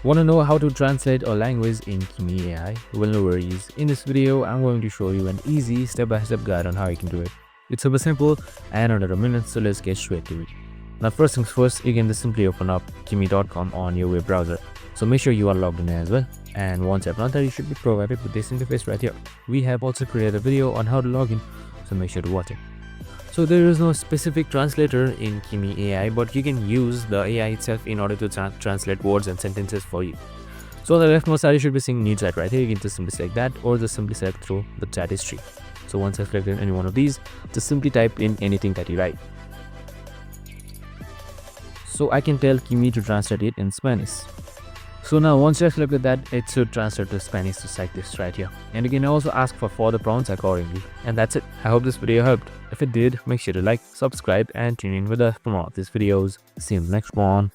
Want to know how to translate a language in Kimi AI? Well, no worries. In this video, I'm going to show you an easy step-by-step guide on how you can do it. It's super simple and under a minute, so let's get straight to it. Now, first things first, you can just simply open up kimi.com on your web browser. So make sure you are logged in as well. And once you've done that, you should be provided with this interface right here. We have also created a video on how to log in, so make sure to watch it. So there is no specific translator in Kimi AI, but you can use the AI itself in order to translate words and sentences for you. So on the leftmost side, you should be seeing new chat right here. You can just simply select that or just simply select through the chat history. So once I've selected any one of these, just simply type in anything that you write. So I can tell Kimi to translate it in Spanish. So now once you have selected that, it should translate to Spanish just like this right here. And you can also ask for further prompts accordingly. And that's it. I hope this video helped. If it did, make sure to like, subscribe and tune in with us for more of these videos. See you in the next one.